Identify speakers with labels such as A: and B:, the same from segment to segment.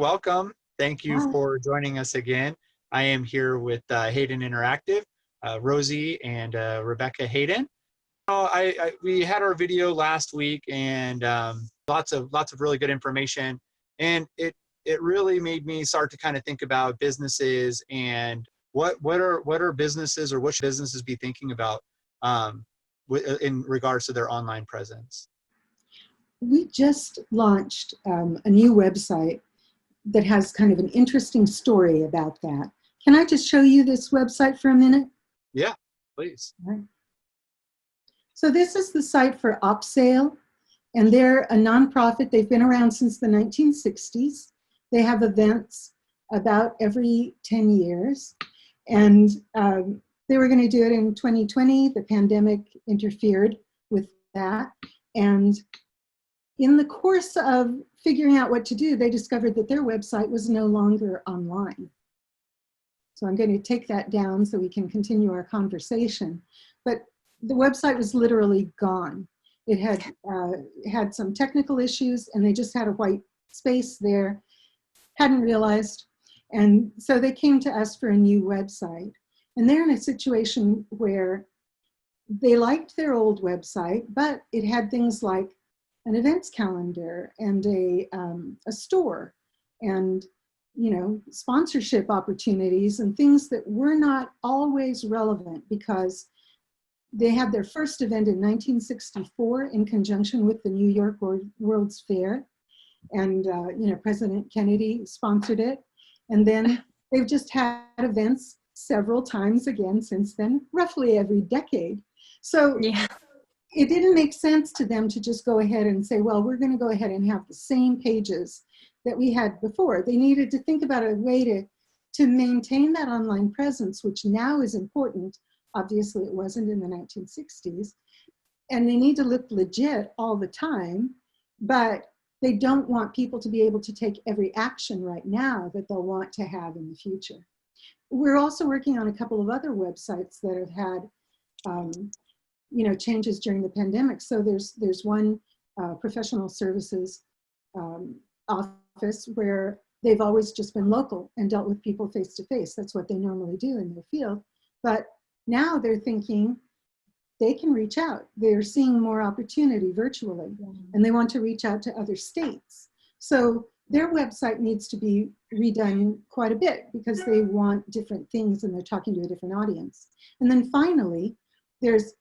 A: welcome. Thank you
B: Hi.
A: for joining us again. I am here with Haden Interactive, Rosie and Rebecca Haden. We had our video last week, and lots of really good information, and it really made me start to kind of think about businesses and what are businesses, or what should businesses be thinking about in regards to their online presence.
B: We just launched a new website that has kind of an interesting story about that. Can I just show you this website for a minute?
A: Yeah, please.
B: All right. So this is the site for OpSale, and they're a nonprofit. They've been around since the 1960s. They have events about every 10 years, and they were going to do it in 2020. The pandemic interfered with that, and in the course of figuring out what to do, they discovered that their website was no longer online. So I'm going to take that down so we can continue our conversation. But the website was literally gone. It had some technical issues, and they just had a white space there, hadn't realized. And so they came to us for a new website. And they're in a situation where they liked their old website, but it had things like an events calendar and a store, and sponsorship opportunities and things that were not always relevant, because they had their first event in 1964 in conjunction with the New York World's Fair, and President Kennedy sponsored it, and then they've just had events several times again since then, roughly every decade. So yeah. It didn't make sense to them to just go ahead and say, well, we're going to go ahead and have the same pages that we had before. They needed to think about a way to maintain that online presence, which now is important. Obviously, it wasn't in the 1960s. And they need to look legit all the time, but they don't want people to be able to take every action right now that they'll want to have in the future. We're also working on a couple of other websites that have had changes during the pandemic. So there's one professional services office where they've always just been local and dealt with people face to face. That's what they normally do in their field. But now they're thinking they can reach out. They're seeing more opportunity virtually, and they want to reach out to other states. So their website needs to be redone quite a bit, because they want different things and they're talking to a different audience. And then finally, there's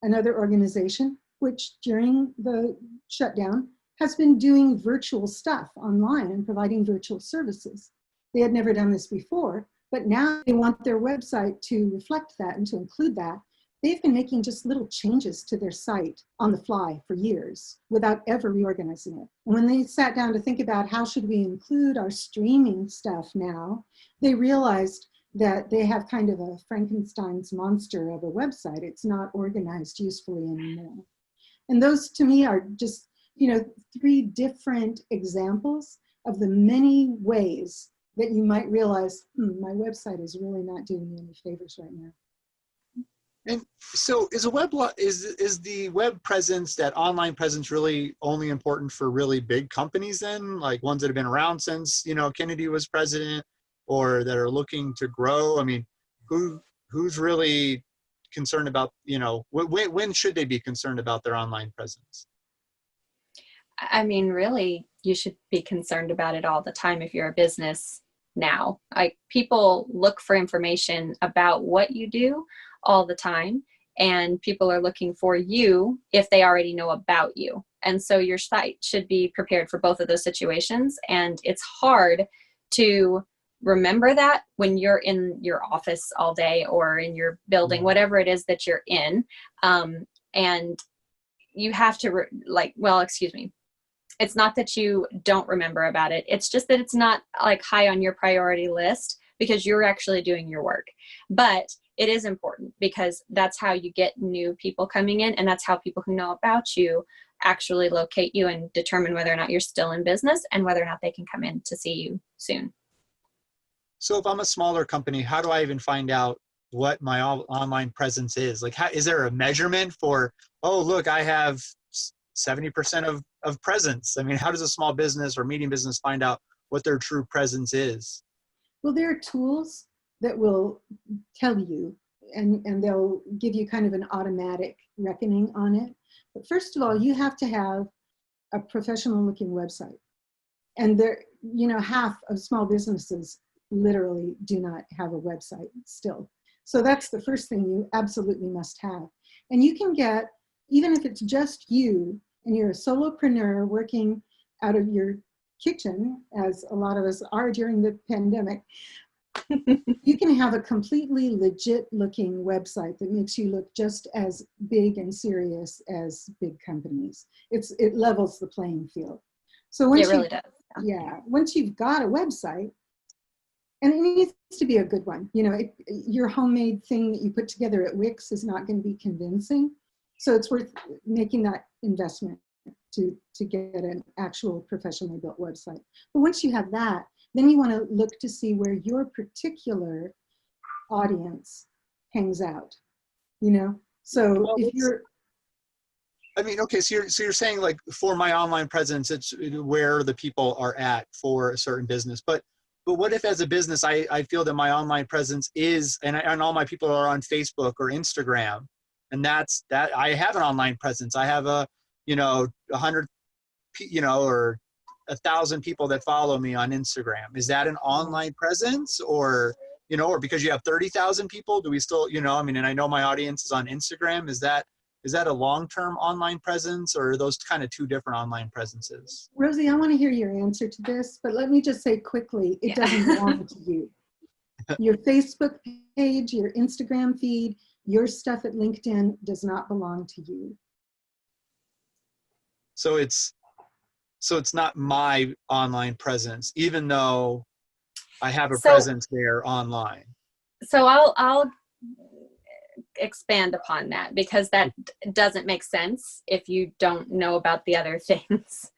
B: another organization which during the shutdown has been doing virtual stuff online and providing virtual services. They had never done this before, but now they want their website to reflect that and to include that. They've been making just little changes to their site on the fly for years without ever reorganizing it. And when they sat down to think about how should we include our streaming stuff now, they realized that they have kind of a Frankenstein's monster of a website. It's not organized usefully anymore. And those to me are just, three different examples of the many ways that you might realize, my website is really not doing me any favors right now.
A: And so is the web presence, that online presence, really only important for really big companies then, like ones that have been around since, Kennedy was president, or that are looking to grow? I mean, who's really concerned about, when should they be concerned about their online presence?
C: I mean, really, you should be concerned about it all the time if you're a business now. Like, people look for information about what you do all the time, and people are looking for you if they already know about you. And so your site should be prepared for both of those situations. And it's hard to remember that when you're in your office all day or in your building, whatever it is that you're in. And you have to it's not that you don't remember about it. It's just that it's not like high on your priority list because you're actually doing your work. But it is important, because that's how you get new people coming in, and that's how people who know about you actually locate you and determine whether or not you're still in business and whether or not they can come in to see you soon.
A: So if I'm a smaller company, how do I even find out what my online presence is? Like, is there a measurement for, oh, look, I have 70% of presence? I mean, how does a small business or medium business find out what their true presence is?
B: Well, there are tools that will tell you, and they'll give you kind of an automatic reckoning on it. But first of all, you have to have a professional looking website. And there, half of small businesses literally do not have a website still. So that's the first thing you absolutely must have. And you can get, even if it's just you and you're a solopreneur working out of your kitchen, as a lot of us are during the pandemic, you can have a completely legit looking website that makes you look just as big and serious as big companies. It levels the playing field. So once
C: it really does.
B: Yeah, once you've got a website, and it needs to be a good one. Your homemade thing that you put together at Wix is not going to be convincing. So it's worth making that investment to get an actual professionally built website. But once you have that, then you want to look to see where your particular audience hangs out, So
A: Well,
B: if you're...
A: I mean, okay, so you're saying, like, for my online presence, it's where the people are at for a certain business. But what if, as a business, I feel that my online presence is, and all my people are on Facebook or Instagram, and that's that I have an online presence. I have 100, or 1,000 people that follow me on Instagram. Is that an online presence, or because you have 30,000 people, do we still, I mean, and I know my audience is on Instagram. Is that a long-term online presence, or are those kind of two different online presences?
B: Rosie, I want to hear your answer to this, but let me just say quickly, it doesn't belong to you. Your Facebook page, your Instagram feed, your stuff at LinkedIn does not belong to you.
A: So it's not my online presence, even though I have a presence there online.
C: So I'll expand upon that, because that doesn't make sense if you don't know about the other things.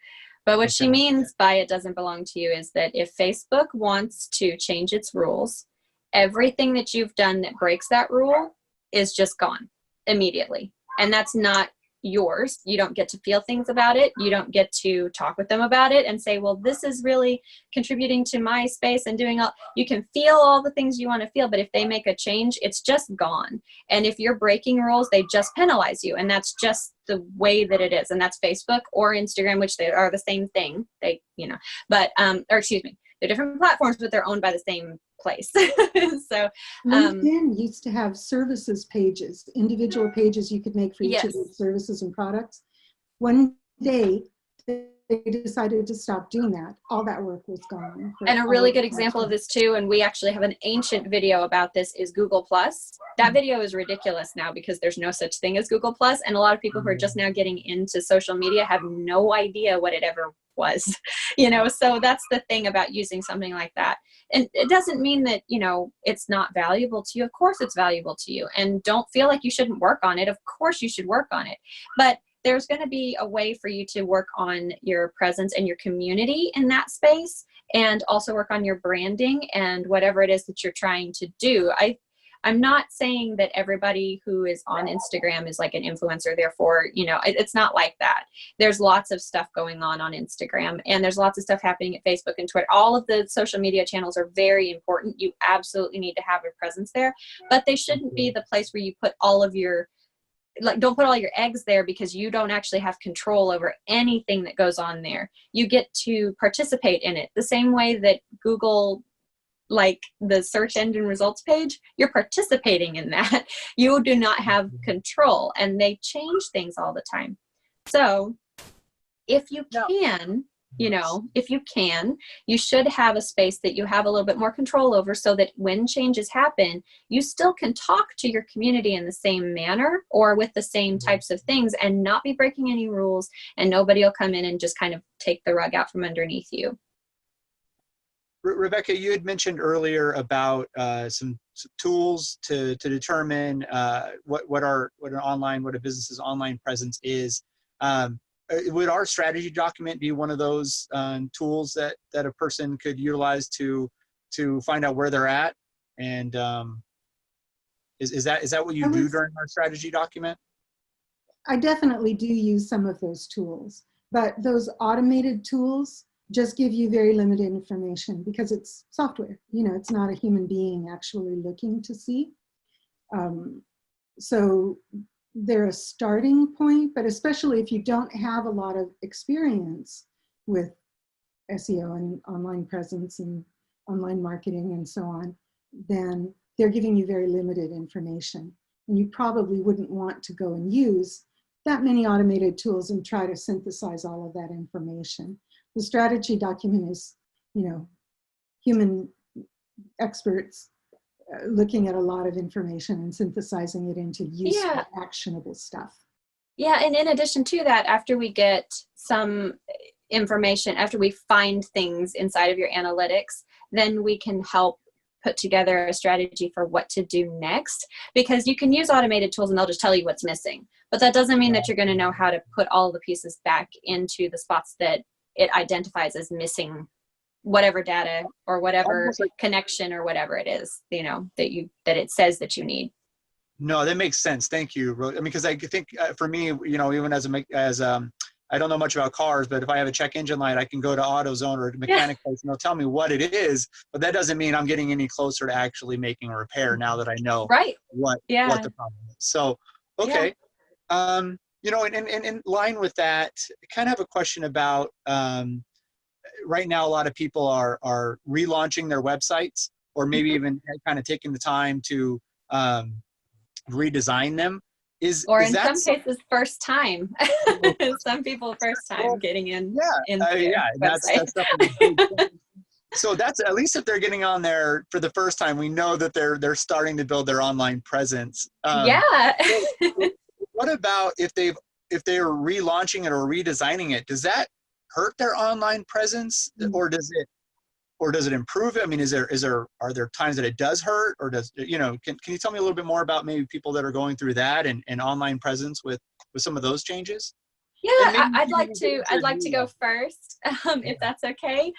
C: But what she means by it doesn't belong to you is that if Facebook wants to change its rules, everything that you've done that breaks that rule is just gone immediately. And that's not yours. You don't get to feel things about it. You don't get to talk with them about it and say, well, this is really contributing to my space and doing all. You can feel all the things you want to feel, but if they make a change, it's just gone. And if you're breaking rules, they just penalize you. And that's just the way that it is. And that's Facebook or Instagram, which they are the same thing. They, but, or excuse me, they're different platforms, but they're owned by the same place. So
B: LinkedIn used to have services pages, individual pages you could make for each of those services and products. One day they decided to stop doing that. All that work was gone.
C: And a really good example of this too, and we actually have an ancient video about this, is Google Plus. That video is ridiculous now because there's no such thing as Google Plus, and a lot of people who are just now getting into social media have no idea what it ever was. So that's the thing about using something like that. And it doesn't mean that, it's not valuable to you. Of course it's valuable to you, and don't feel like you shouldn't work on it. Of course you should work on it, but there's going to be a way for you to work on your presence and your community in that space, and also work on your branding and whatever it is that you're trying to do. I'm not saying that everybody who is on Instagram is like an influencer, therefore, it's not like that. There's lots of stuff going on Instagram, and there's lots of stuff happening at Facebook and Twitter. All of the social media channels are very important. You absolutely need to have a presence there, but they shouldn't be the place where you put all of your, don't put all your eggs there, because you don't actually have control over anything that goes on there. You get to participate in it the same way that Google, like the search engine results page, you're participating in that. You do not have control, and they change things all the time. So if you can, you should have a space that you have a little bit more control over, so that when changes happen, you still can talk to your community in the same manner or with the same types of things, and not be breaking any rules, and nobody will come in and just kind of take the rug out from underneath you.
A: Rebecca, you had mentioned earlier about some tools to determine what a business's online presence is. Would our strategy document be one of those tools that a person could utilize to find out where they're at? And is that what you do during our strategy document?
B: I definitely do use some of those tools, but those automated tools just give you very limited information because it's software. You know, it's not a human being actually looking to see. So they're a starting point, but especially if you don't have a lot of experience with SEO and online presence and online marketing and so on, then they're giving you very limited information. And you probably wouldn't want to go and use that many automated tools and try to synthesize all of that information. The strategy document is, you know, human experts looking at a lot of information and synthesizing it into useful, actionable stuff.
C: Yeah, and in addition to that, after we get some information, after we find things inside of your analytics, then we can help put together a strategy for what to do next, because you can use automated tools and they'll just tell you what's missing, but that doesn't mean that you're going to know how to put all the pieces back into the spots that it identifies as missing, whatever data or whatever connection or whatever it is, you know, that it says that you need.
A: No, that makes sense. Thank you. I mean, because I think for me, you know, even as I don't know much about cars, but if I have a check engine light, I can go to AutoZone or a mechanic place and they'll tell me what it is, but that doesn't mean I'm getting any closer to actually making a repair now that I know what the problem is. So, okay. You know, and in line with that, I kind of have a question about, right now, a lot of people are relaunching their websites, or maybe even kind of taking the time to redesign them.
C: Or in some cases, first time. Some people first time getting in.
A: That's definitely big. So that's, at least if they're getting on there for the first time, we know that they're starting to build their online presence. What about if they're relaunching it or redesigning it? Does that hurt their online presence, or does it improve it? I mean, are there times that it does hurt, or does, you know, can you tell me a little bit more about maybe people that are going through that and online presence with some of those changes?
C: Yeah, I'd like to go first, if that's okay.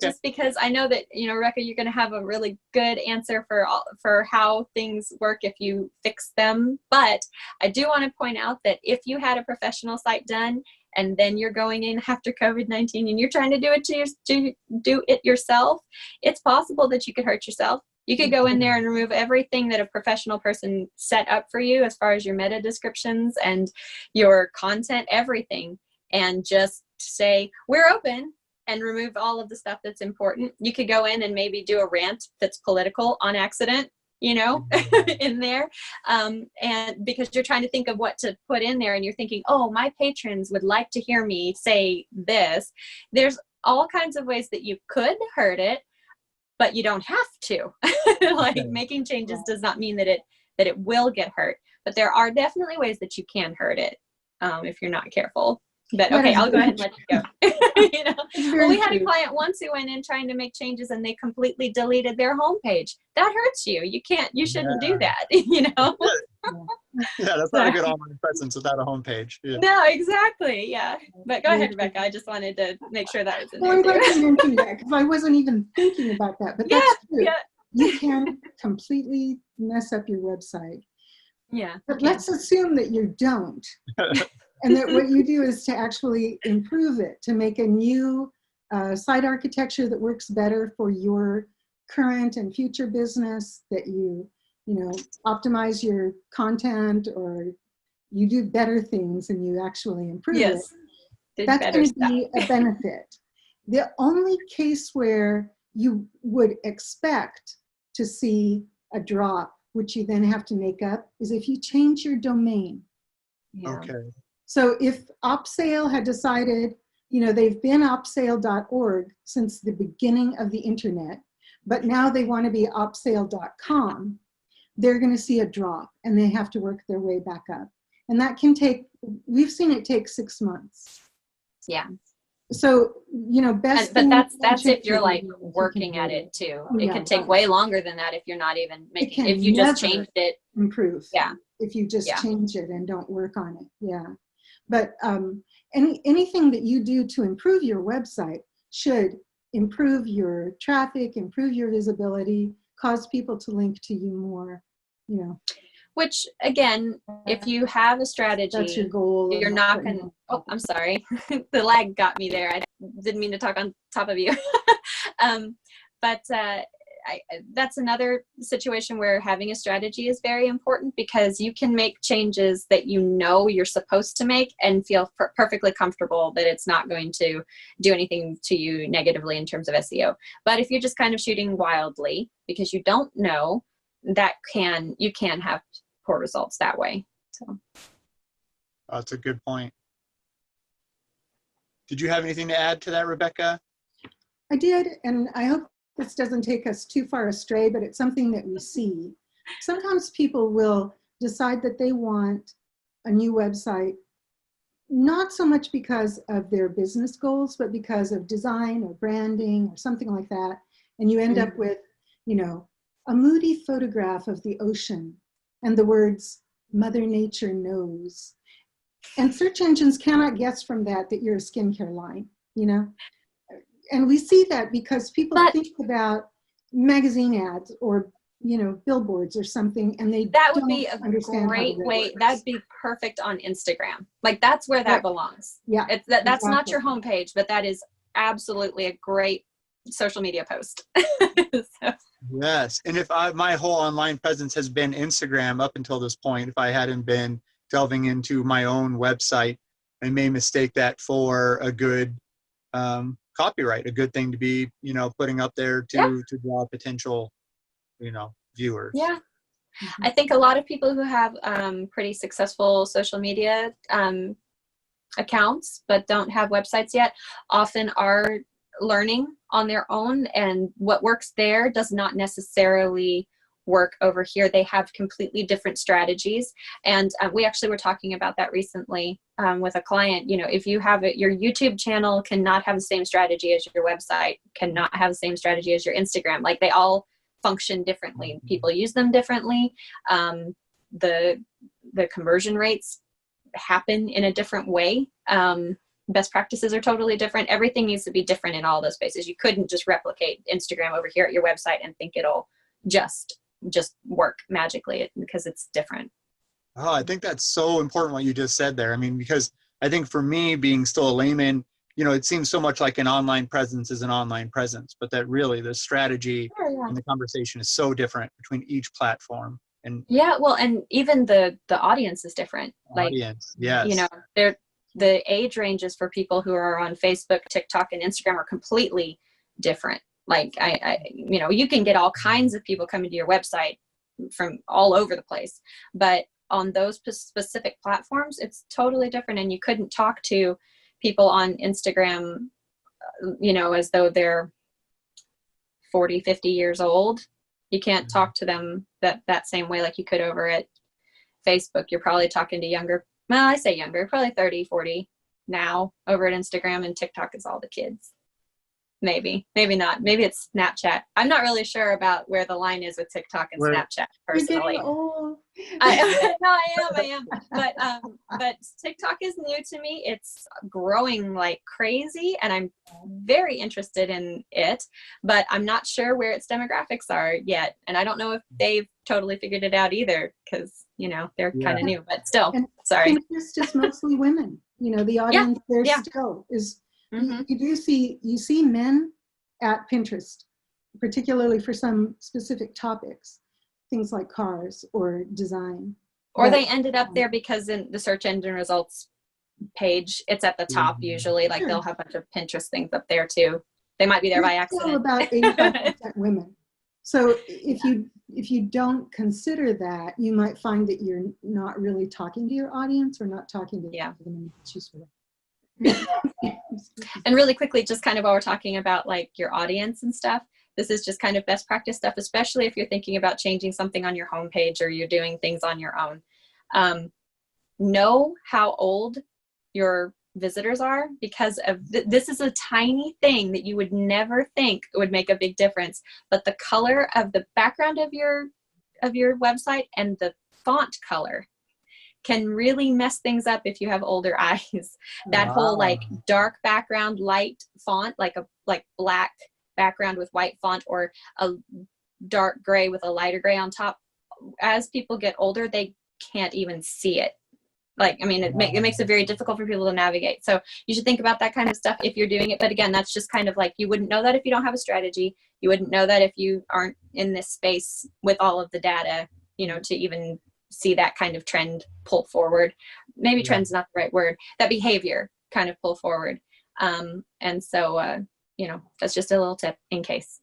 C: Just because I know that, you know, Rebecca, you're going to have a really good answer for how things work if you fix them. But I do want to point out that if you had a professional site done and then you're going in after COVID-19 and you're trying to do it yourself, it's possible that you could hurt yourself. You could go in there and remove everything that a professional person set up for you as far as your meta descriptions and your content, everything, and just say, we're open, and remove all of the stuff that's important. You could go in and maybe do a rant that's political on accident, you know, in there. And because you're trying to think of what to put in there and you're thinking, oh, my patrons would like to hear me say this. There's all kinds of ways that you could hurt it, but you don't have to. Like, making changes does not mean that it will get hurt, but there are definitely ways that you can hurt it if you're not careful. But okay, I'll go ahead and let you go. You know, well, we had a client once who went in trying to make changes and they completely deleted their homepage. That hurts you. You shouldn't do that. You know.
A: Yeah, that's not a good online presence without a homepage. Yeah.
C: No, exactly. Yeah, but go ahead, Rebecca. I just wanted to make sure that was in there.
B: I'm glad you mentioned that, because I wasn't even thinking about that. But that's true.
C: Yeah.
B: You can completely mess up your website.
C: Yeah.
B: But let's assume that you don't. And that what you do is to actually improve it, to make a new site architecture that works better for your current and future business, that you know, optimize your content, or you do better things and you actually improve it. That's going to be a benefit. The only case where you would expect to see a drop, which you then have to make up, is if you change your domain.
C: Yeah.
A: Okay.
B: So if OpSale had decided, you know, they've been opsale.org since the beginning of the internet, but now they want to be opsale.com, they're going to see a drop and they have to work their way back up. And that can take, we've seen it take 6 months.
C: Yeah.
B: So, you know, best.
C: But that's if you're like working at it too. It could take way longer than that if you're not even making, if you just changed it.
B: Improve.
C: Yeah.
B: If you just change it and don't work on it. Yeah. But anything that you do to improve your website should improve your traffic, improve your visibility, cause people to link to you more, you know.
C: Which, again, if you have a strategy,
B: that's your goal.
C: You're not going to, oh, I'm sorry. The lag got me there. didn't mean to talk on top of you. But that's another situation where having a strategy is very important, because you can make changes that you know you're supposed to make and feel perfectly comfortable that it's not going to do anything to you negatively in terms of SEO. But if you're just kind of shooting wildly because you don't know, you can have poor results that way. So
A: that's a good point. Did you have anything to add to that, Rebecca?
B: I did, and I hope this doesn't take us too far astray, but it's something that we see. Sometimes people will decide that they want a new website, not so much because of their business goals, but because of design or branding or something like that. And you end up with, a moody photograph of the ocean and the words, Mother Nature knows. And search engines cannot guess from that you're a skincare line, And we see that because people think about magazine ads or, billboards or something, and
C: that would be a great way. That'd be perfect on Instagram. Like, that's where that belongs.
B: Yeah.
C: That's
B: exactly.
C: not your homepage, but that is absolutely a great social media post. So.
A: Yes. And if my whole online presence has been Instagram up until this point, if I hadn't been delving into my own website, I may mistake that for a good copyright, a good thing to be, putting up there to draw potential, viewers.
C: Yeah. I think a lot of people who have pretty successful social media accounts but don't have websites yet often are learning on their own, and what works there does not necessarily work over here. They have completely different strategies, and we actually were talking about that recently with a client. If you have your YouTube channel cannot have the same strategy as your website, cannot have the same strategy as your Instagram. Like, they all function differently. People use them differently. The conversion rates happen in a different way. Best practices are totally different. Everything needs to be different in all those spaces. You couldn't just replicate Instagram over here at your website and think it'll just work magically, because it's different.
A: Oh, I think that's so important what you just said there. I mean, because I think for me, being still a layman, it seems so much like an online presence is an online presence, but that really the strategy and the conversation is so different between each platform. And
C: well, and even the audience is different.
A: Audience, yes.
C: The age ranges for people who are on Facebook, TikTok, and Instagram are completely different. Like, you can get all kinds of people coming to your website from all over the place, but on those specific platforms, it's totally different. And you couldn't talk to people on Instagram, as though they're 40, 50 years old. You can't talk to them that same way like you could over at Facebook. You're probably talking to younger, well, I say younger, probably 30, 40 now over at Instagram, and TikTok is all the kids. Maybe not. Maybe it's Snapchat. I'm not really sure about where the line is with TikTok and Snapchat personally.
B: You're getting old.
C: I am. But TikTok is new to me. It's growing like crazy, and I'm very interested in it, but I'm not sure where its demographics are yet. And I don't know if they've totally figured it out either, because, they're kind of new, but still, sorry.
B: Pinterest is mostly women. The audience still is. Mm-hmm. You see men at Pinterest, particularly for some specific topics, things like cars or design.
C: Or they ended up there because in the search engine results page, it's at the top usually. Like, they'll have a bunch of Pinterest things up there too. They might be there by accident.
B: Still about 85% women. So if you don't consider that, you might find that you're not really talking to your audience or not talking to the women you choose for them.
C: And really quickly, just kind of while we're talking about like your audience and stuff, this is just kind of best practice stuff, especially if you're thinking about changing something on your homepage or you're doing things on your own. Know how old your visitors are, because of this is a tiny thing that you would never think would make a big difference, but the color of the background of your website and the font color can really mess things up if you have older eyes. That whole like dark background, light font, like black background with white font, or a dark gray with a lighter gray on top. As people get older, they can't even see it. Like, I mean, it makes it very difficult for people to navigate. So you should think about that kind of stuff if you're doing it. But again, that's just kind of like, you wouldn't know that if you don't have a strategy. You wouldn't know that if you aren't in this space with all of the data, you know, to even see that kind of trend pull forward. Maybe trend's not the right word. That behavior kind of pull forward. And so, you know, that's just a little tip in case.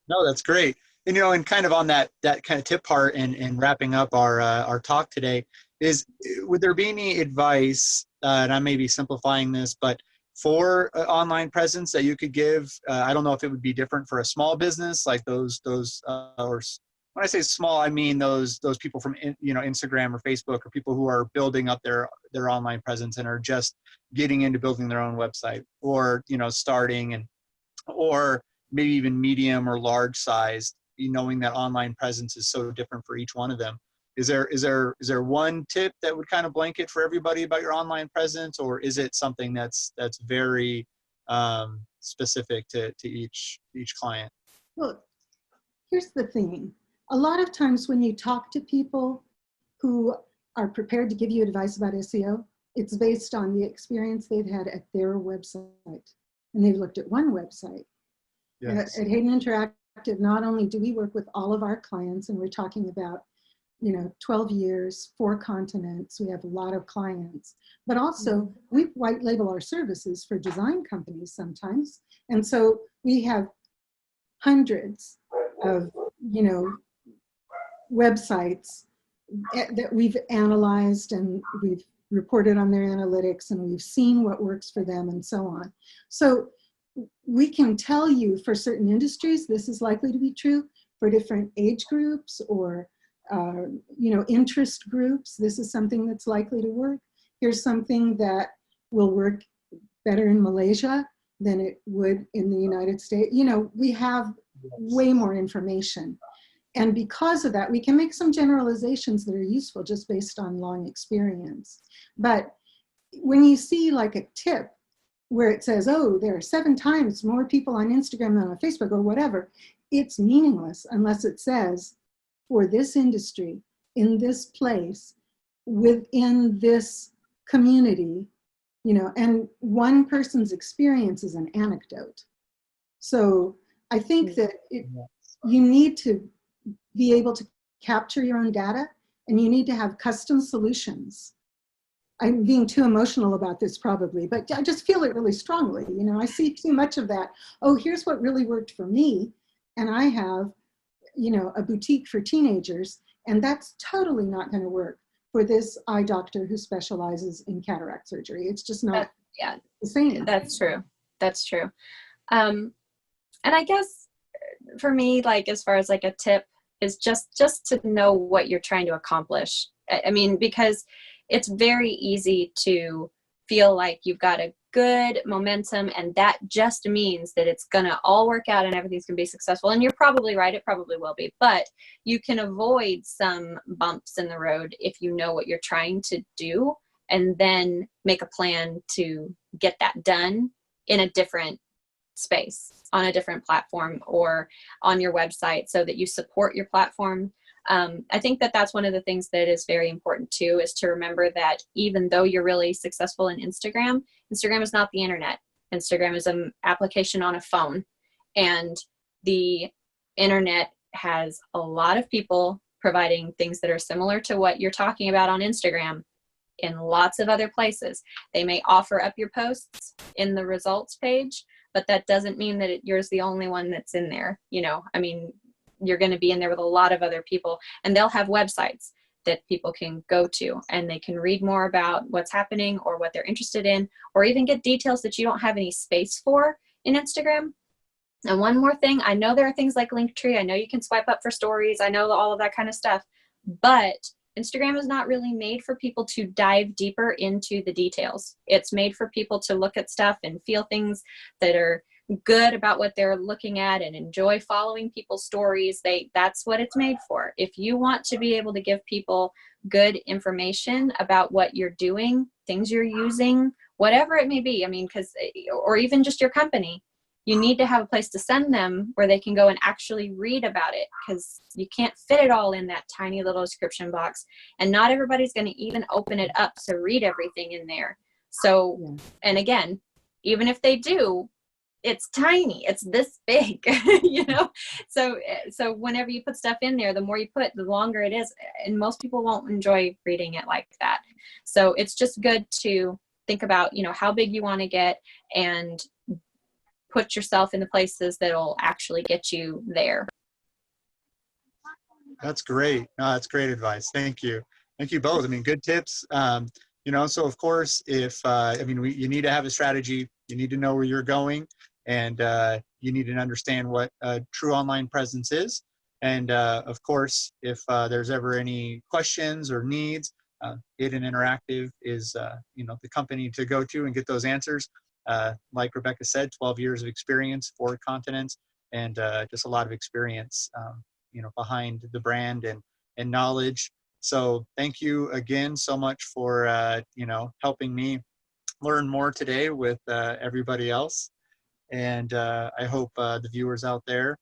A: No, that's great. And, you know, and kind of on that kind of tip part and wrapping up our talk today is, would there be any advice, and I may be simplifying this, but for online presence that you could give? I don't know if it would be different for a small business, like those or when I say small, I mean those people from, you know, Instagram or Facebook, or people who are building up their online presence and are just getting into building their own website, or, you know, starting, or maybe even medium or large size, knowing that online presence is so different for each one of them. Is there one tip that would kind of blanket for everybody about your online presence, or is it something that's very specific to each client?
B: Well, here's the thing. A lot of times when you talk to people who are prepared to give you advice about SEO, it's based on the experience they've had at their website. And they've looked at one website.
A: Yes.
B: At Haden Interactive, not only do we work with all of our clients, and we're talking about, you know, 12 years, 4 continents, we have a lot of clients, but also we white label our services for design companies sometimes. And so we have hundreds of, you know, websites that we've analyzed, and we've reported on their analytics, and we've seen what works for them and so on. So we can tell you for certain industries, this is likely to be true. For different age groups or you know, interest groups, this is something that's likely to work. Here's something that will work better in Malaysia than it would in the United States. You know, we have way more information. And because of that, we can make some generalizations that are useful just based on long experience. But when you see like a tip where it says, oh, there are 7 times more people on Instagram than on Facebook or whatever, it's meaningless unless it says, for this industry, in this place, within this community, you know, and one person's experience is an anecdote. So I think that you need to be able to capture your own data, and you need to have custom solutions. I'm being too emotional about this probably, but I just feel it really strongly. You know, I see too much of that. Oh, here's what really worked for me. And I have, you know, a boutique for teenagers, and that's totally not going to work for this eye doctor who specializes in cataract surgery. It's just not the same.
C: That's true. That's true. And I guess for me, like, as far as like a tip is just to know what you're trying to accomplish. I mean, because it's very easy to feel like you've got a good momentum, and that just means that it's going to all work out and everything's going to be successful. And you're probably right, it probably will be, but you can avoid some bumps in the road if you know what you're trying to do, and then make a plan to get that done in a different space, on a different platform, or on your website, so that you support your platform. I think that that's one of the things that is very important too, is to remember that even though you're really successful in Instagram, Instagram is not the internet. Instagram is an application on a phone, and the internet has a lot of people providing things that are similar to what you're talking about on Instagram in lots of other places. They may offer up your posts in the results page, but that doesn't mean that yours the only one that's in there. You know, I mean, you're going to be in there with a lot of other people, and they'll have websites that people can go to, and they can read more about what's happening or what they're interested in, or even get details that you don't have any space for in Instagram. And one more thing, I know there are things like Linktree. I know you can swipe up for stories. I know all of that kind of stuff, but Instagram is not really made for people to dive deeper into the details. It's made for people to look at stuff and feel things that are good about what they're looking at, and enjoy following people's stories. That's what it's made for. If you want to be able to give people good information about what you're doing, things you're using, whatever it may be, I mean, or even just your company, you need to have a place to send them where they can go and actually read about it, because you can't fit it all in that tiny little description box. And not everybody's going to even open it up to read everything in there. So,
B: Yeah.
C: and again, even if they do, it's tiny, it's this big, you know? So whenever you put stuff in there, the more you put, the longer it is. And most people won't enjoy reading it like that. So it's just good to think about, you know, how big you want to get and put yourself in the places that'll actually get you there.
A: That's great. No, that's great advice. Thank you. Thank you both. I mean, good tips. You know, so of course, if, I mean, you need to have a strategy, you need to know where you're going, and you need to understand what true online presence is. And of course, if there's ever any questions or needs, Haden Interactive is, you know, the company to go to and get those answers. Like Rebecca said, 12 years of experience, 4 continents, and just a lot of experience, you know, behind the brand and knowledge. So thank you again so much for, you know, helping me learn more today with everybody else. And I hope the viewers out there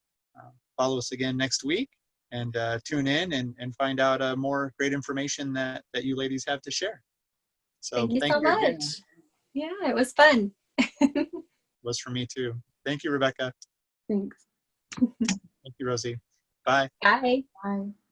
A: follow us again next week, and tune in and find out more great information that you ladies have to share. So
C: Thank you
A: thank
C: so
A: you again.
C: much. Yeah, it was fun.
A: It was for me too. Thank you, Rebecca.
B: Thanks.
A: Thank you, Rosie. Bye.
C: Bye.
B: Bye.